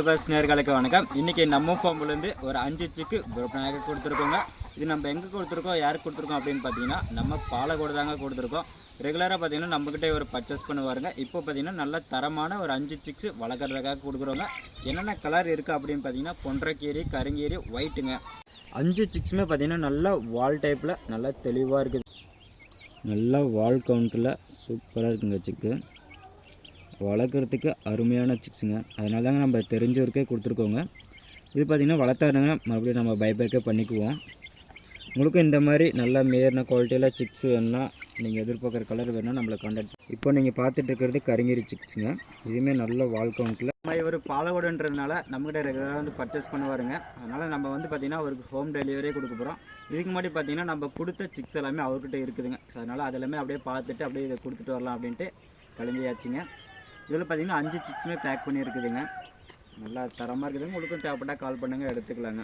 Bus நேர்களுக்கு வணக்கம். இன்றைக்கி நம்ம ஃபார்ம்லேருந்து ஒரு 5 சிக்கு விற்பனையாக கொடுத்துருக்கோங்க. இது நம்ம எங்கே கொடுத்துருக்கோம், யாருக்கு கொடுத்துருக்கோம் அப்படின்னு பார்த்தீங்கன்னா நம்ம பாலக்கோடு தாங்க கொடுத்துருக்கோம். ரெகுலராக பார்த்தீங்கன்னா நம்மக்கிட்ட ஒரு பர்ச்சேஸ் பண்ணுவாருங்க. இப்போ பார்த்தீங்கன்னா நல்ல தரமான ஒரு 5 சிக்ஸ் வளர்க்குறதுக்காக கொடுக்குறோங்க. என்னென்ன கலர் இருக்குது அப்படின்னு பார்த்தீங்கன்னா பொன்றக்கீரி, கருங்கீரி, ஒயிட்டுங்க. 5 சிக்ஸுமே பார்த்தீங்கன்னா நல்லா வால் டைப்பில் நல்லா தெளிவாக இருக்குது. நல்லா வால் கவுண்ட்டில் சூப்பராக இருக்குங்க சிக்கு. வளர்க்குறதுக்கு அருமையான சிக்ஸுங்க. அதனால தாங்க நம்ம தெரிஞ்சவருக்கே கொடுத்துருக்கோங்க. இது பார்த்திங்கன்னா வளர்த்தாருங்க மறுபடியும் நம்ம பைபேக்கே பண்ணிக்குவோம். உங்களுக்கும் இந்த மாதிரி நல்ல மேர்ன குவாலிட்டியில் சிக்ஸ் வேணுன்னா நீங்கள் எதிர்பார்க்குற கலர் வேணுன்னா நம்மளை கான்டாக்ட். இப்போ நீங்கள் பார்த்துட்டு இருக்கிறது கருங்கீரி சிக்ஸுங்க. இதுவுமே நல்ல வால் கவுண்ட்டில் நம்ம இவர் பாலக்கோடுன்றதுனால நம்மகிட்ட ரெகுலராக வந்து பர்ச்சேஸ் பண்ணுவாருங்க. அதனால் நம்ம வந்து பார்த்திங்கன்னா அவருக்கு ஹோம் டெலிவரியே கொடுக்க போகிறோம். இதுக்கு முன்னாடி பார்த்திங்கன்னா நம்ம கொடுத்த சிக்ஸ் எல்லாமே அவர்கிட்ட இருக்குதுங்க. ஸோ அதனால் அதெல்லாமே அப்படியே பார்த்துட்டு அப்படியே இதை கொடுத்துட்டு வரலாம் அப்படின்ட்டு கிளம்பியாச்சுங்க. இதில் பார்த்திங்கன்னா 5 சிக்ஸுமே பேக் பண்ணியிருக்குதுங்க. நல்லா தரமாக இருக்குதுங்க. உங்களுக்கும் தேவைப்பட்டால் கால் பண்ணுங்கள், எடுத்துக்கலாங்க.